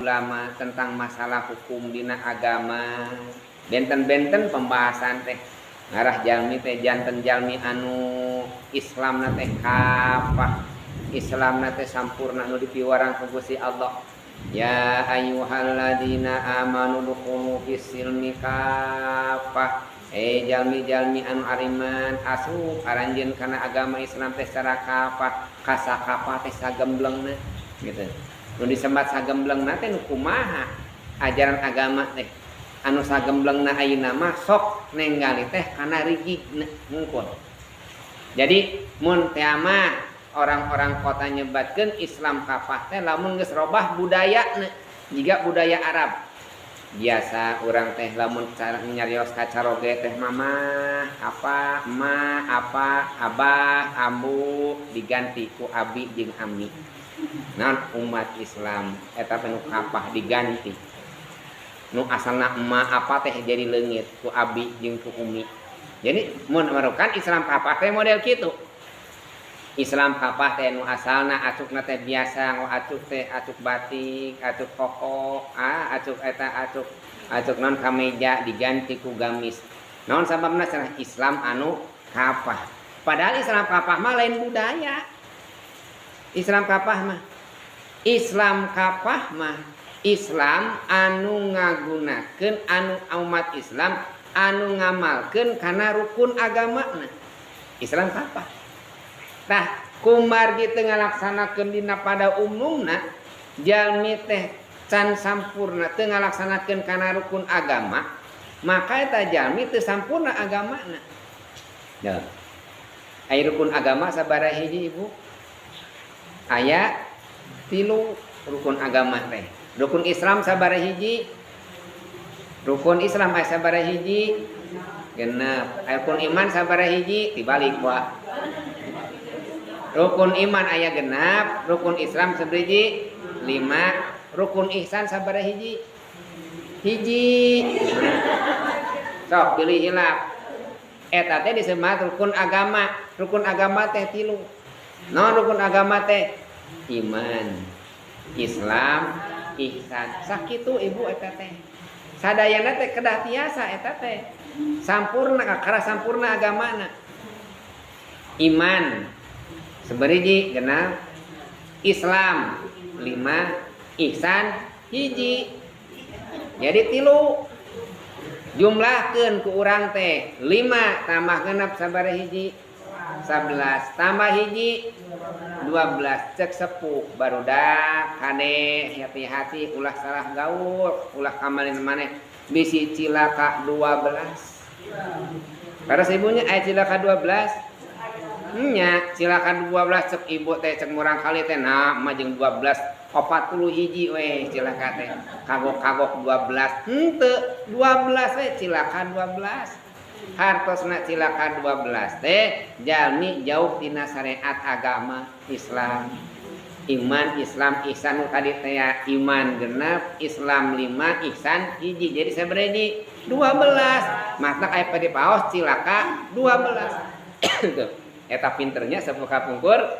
ulama tentang masalah hukum dina agama. Benten-benten pembahasan teh ngarah jalmi teh janten jalmi anu Islam teh kapah, Islam teh sampurna nu dipiwarang ku Gusti Allah. Ya ayyuhalladzina amanu dukhulu fis silmi kafah. Jalmi-jalmi anu ariman asup aranjeun kana agama Islam teh secara kafah. Kasakafah teh sagemblengna gitu. Nu disembat sagemblengna teh nu kumaha ajaran agama teh anu sagemblengna ayeuna mah sok nenggali teh kana rigigna ngungkul. Jadi mun teh mah orang-orang kota nyebatkeun Islam kafah teh lamun geus robah budayana jiga budaya Arab. Biasa urang teh lamun nyarios ka caroge teh mama apa emak apa abah ambu diganti ku abi jeung ami. Naon umat Islam eta teh nu kafah diganti. Nu asalna emak apa teh jadi leungit ku abi jeung ku umi. Jadi mun marukan Islam kafah teh model kitu. Islam kafah teh nu asalna acukna teh biasa ngo acuk teh acuk batik, acuk koko, acuk eta acuk non kameja diganti ku gamis. Naon sababna cenah Islam anu kafah. Padahal Islam kafah mah lain budaya. Islam kafah mah Islam anu ngagunakeun anu umat Islam anu ngamalkeun kana rukun agamana. Islam kafah. Tah kumargi teu ngalaksanakeun dina pada umumna jalmi teh can sampurna teu ngalaksanakeun kana rukun agama, maka eta jalmi teu sampurna agamana. Dah. Aya rukun agama sabaraha hiji Ibu? Aya 3 rukun agama teh. Rukun Islam sabaraha hiji? Rukun Islam aya sabaraha hiji? 6. Rukun iman sabaraha hiji? Tibalik wa. Rukun iman aya 6, rukun Islam sabaraha 5, rukun ihsan sabaraha hiji? Hiji. Sok pilih hilap. Eta teh disebut rukun agama. Rukun agama teh 3. Naon rukun agama teh? Iman, Islam, ihsan. Sakitu Ibu eta teh. Sadayana teh kedah tiasa eta teh. Sampurna kakara sampurna agamana. Iman seberiji 6, Islam 5, ihsan hiji. Jadi 3. Jumlahkeun ku urang teh 5 tambah genep sabaraha hiji? 11 tambah hiji 12 cek sepuh barudak kade hati-hati ulah salah gaul ulah kamalin maneh bisi cilaka 12. Para ibunya aya cilaka 12 nya silakan 12 cek ibu teh cek murang kali teh nah mah jeung 12 40 hiji we cilaka teh kagok-kagok 12 henteu 12 we cilaka 12 hartosna cilaka 12 teh jalmi jauh tina syariat agama Islam. Iman Islam ihsan nu tadi teh iman genep Islam 5 ihsan hiji jadi sabaraha 12 makna aya padi paos cilaka 12 tuh. Eta pinternya sepuh kapungkur